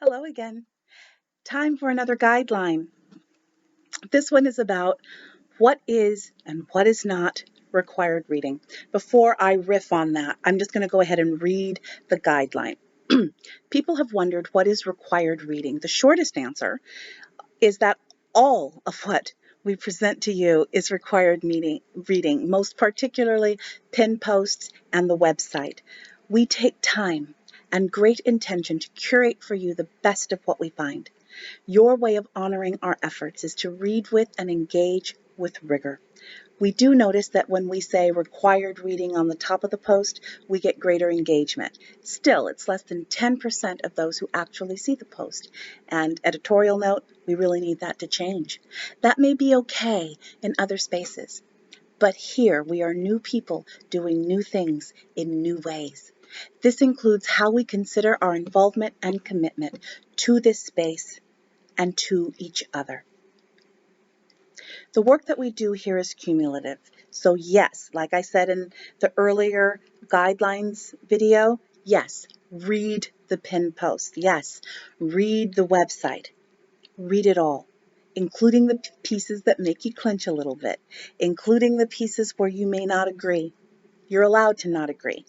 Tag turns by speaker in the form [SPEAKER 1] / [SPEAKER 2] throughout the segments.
[SPEAKER 1] Hello again. Time for another guideline. This one is about what is and what is not required reading. Before I riff on that, I'm just going to go ahead and read the guideline. People have wondered what is required reading. The shortest answer is that all of what we present to you is required reading, most particularly pin posts and the website. We take time and great intention to curate for you the best of what we find. Your way of honoring our efforts is to read with and engage with rigor. We do notice that when we say required reading on the top of the post, we get greater engagement. Still, it's less than 10% of those who actually see the post. And editorial note, we really need that to change. That may be okay in other spaces, but here we are new people doing new things in new ways. This includes how we consider our involvement and commitment to this space and to each other. The work that we do here is cumulative. So yes, like I said in the earlier guidelines video, yes, read the pin post. Yes, read the website. Read it all, including the pieces that make you clench a little bit, including the pieces where you may not agree. You're allowed to not agree.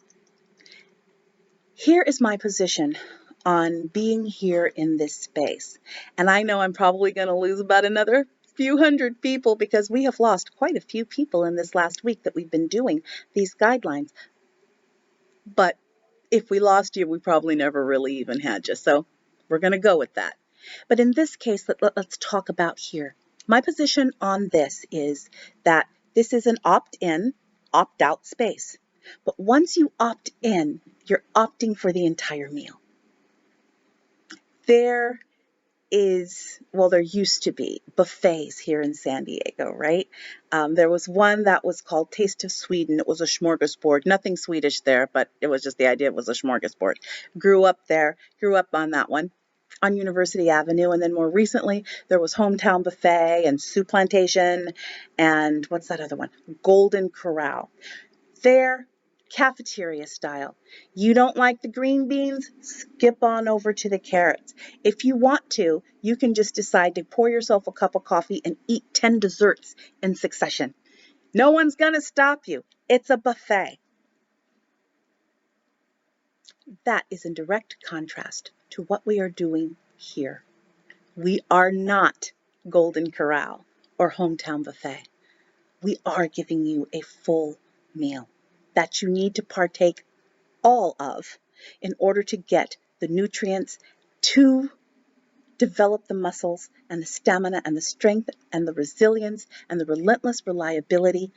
[SPEAKER 1] Here is my position on being here in this space. And I know I'm probably going to lose about another few hundred people because we have lost quite a few people in this last week that we've been doing these guidelines. But if we lost you, we probably never really even had you. So we're going to go with that. But in this case, let's talk about here. My position on this is that this is an opt-in, opt-out space. But once you opt in, you're opting for the entire meal. There used to be buffets here in San Diego, right? There was one that was called Taste of Sweden. It was a smorgasbord, nothing Swedish there, but it was just the idea it was a smorgasbord. Grew up on that one on University Avenue. And then more recently, there was Hometown Buffet and Soup Plantation and what's that other one? Golden Corral. They're cafeteria style. You don't like the green beans? Skip on over to the carrots. If you want to, you can just decide to pour yourself a cup of coffee and eat 10 desserts in succession. No one's going to stop you. It's a buffet. That is in direct contrast to what we are doing here. We are not Golden Corral or Hometown Buffet. We are giving you a full meal that you need to partake all of in order to get the nutrients to develop the muscles and the stamina and the strength and the resilience and the relentless reliability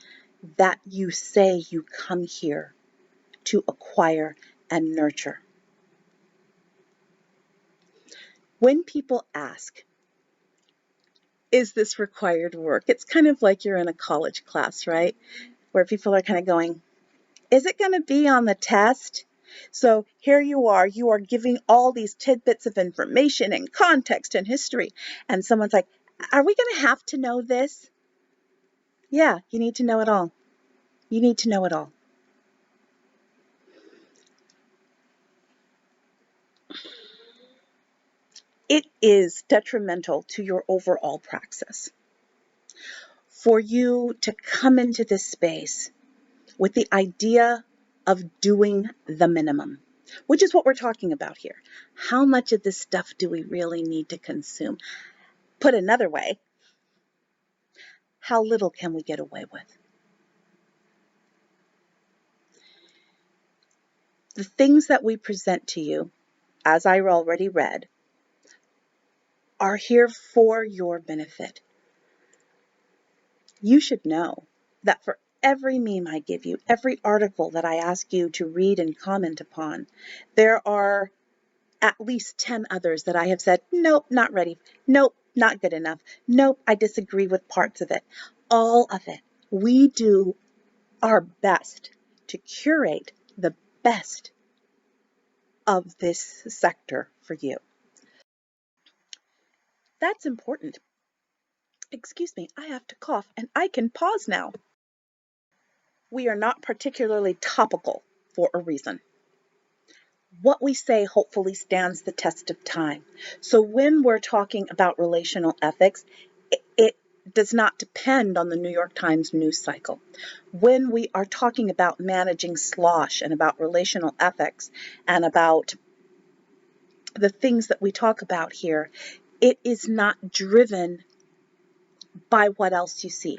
[SPEAKER 1] that you say you come here to acquire and nurture. When people ask, is this required work? It's kind of like you're in a college class, right? Where people are kind of going, is it going to be on the test? So here you are giving all these tidbits of information and context and history. And someone's like, are we going to have to know this? Yeah, you need to know it all. You need to know it all. It is detrimental to your overall praxis for you to come into this space with the idea of doing the minimum, which is what we're talking about here. How much of this stuff do we really need to consume? Put another way, how little can we get away with? The things that we present to you, as I already read, are here for your benefit. You should know that for every meme I give you, every article that I ask you to read and comment upon, there are at least 10 others that I have said, nope, not ready. Nope, not good enough. Nope, I disagree with parts of it. All of it. We do our best to curate the best of this sector for you. That's important. Excuse me, I have to cough and I can pause now. We are not particularly topical for a reason. what we say hopefully stands the test of time. So when we're talking about relational ethics, it does not depend on the New York Times news cycle. When we are talking about managing slosh and about relational ethics and about the things that we talk about here, it is not driven by what else you see.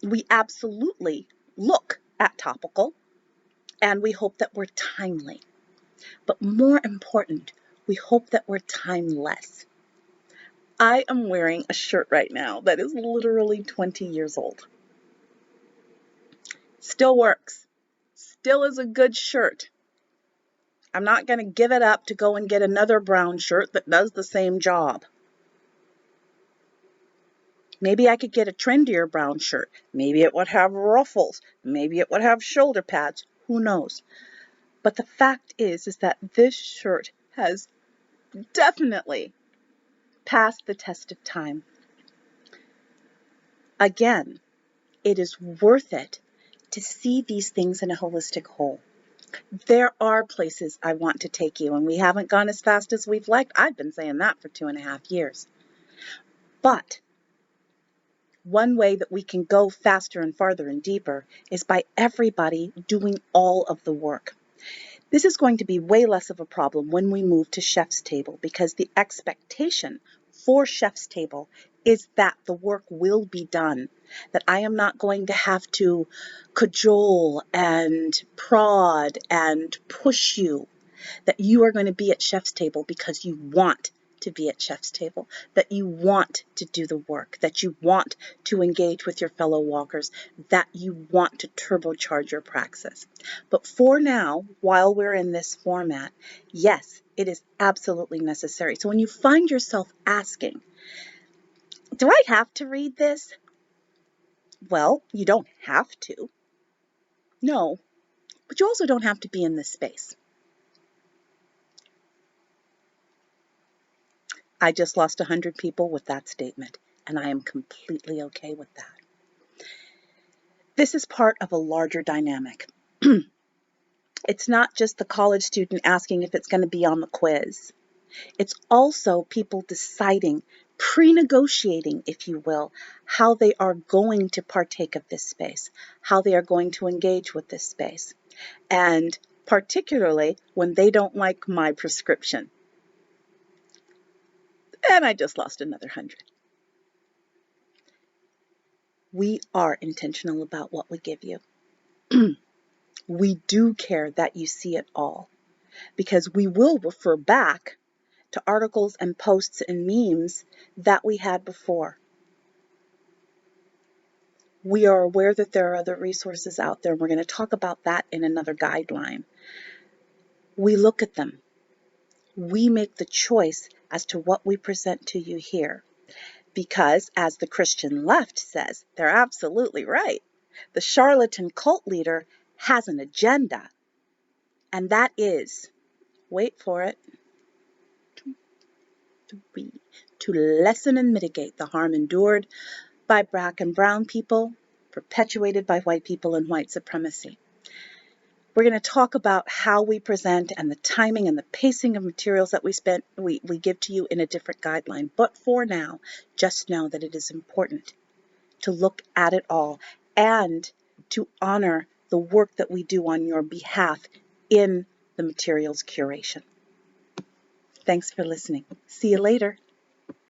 [SPEAKER 1] We absolutely look at topical, and we hope that we're timely. But more important, we hope that we're timeless. I am wearing a shirt right now that is literally 20 years old. Still works. Still is a good shirt. I'm not going to give it up to go and get another brown shirt that does the same job. Maybe I could get a trendier brown shirt. Maybe it would have ruffles. Maybe it would have shoulder pads. Who knows? But the fact is that this shirt has definitely passed the test of time. Again, it is worth it to see these things in a holistic whole. There are places I want to take you, and we haven't gone as fast as we've liked. I've been saying that for 2.5 years. But one way that we can go faster and farther and deeper is by everybody doing all of the work. This is going to be way less of a problem when we move to Chef's Table, because the expectation for Chef's Table is that the work will be done, that I am not going to have to cajole and prod and push you, that you are going to be at Chef's Table because you want to be at Chef's Table, that you want to do the work, that you want to engage with your fellow walkers, that you want to turbocharge your praxis. But for now, while we're in this format, yes, it is absolutely necessary. So when you find yourself asking, do I have to read this? Well, you don't have to. No, but you also don't have to be in this space. I just lost 100 people with that statement, and I am completely okay with that. This is part of a larger dynamic. It's not just the college student asking if it's going to be on the quiz. It's also people deciding, pre-negotiating, if you will, how they are going to partake of this space, how they are going to engage with this space, and particularly when they don't like my prescription. And I just lost another 100. We are intentional about what we give you. We do care that you see it all, because we will refer back to articles and posts and memes that we had before. We are aware that there are other resources out there, and we're going to talk about that in another guideline. We look at them. We make the choice as to what we present to you here, because, as the Christian left says, they're absolutely right. The charlatan cult leader has an agenda, and that is, wait for it, to lessen and mitigate the harm endured by Black and brown people, perpetuated by white people and white supremacy. We're going to talk about how we present and the timing and the pacing of materials that we give to you in a different guideline. But for now, just know that it is important to look at it all and to honor the work that we do on your behalf in the materials curation. Thanks for listening. See you later.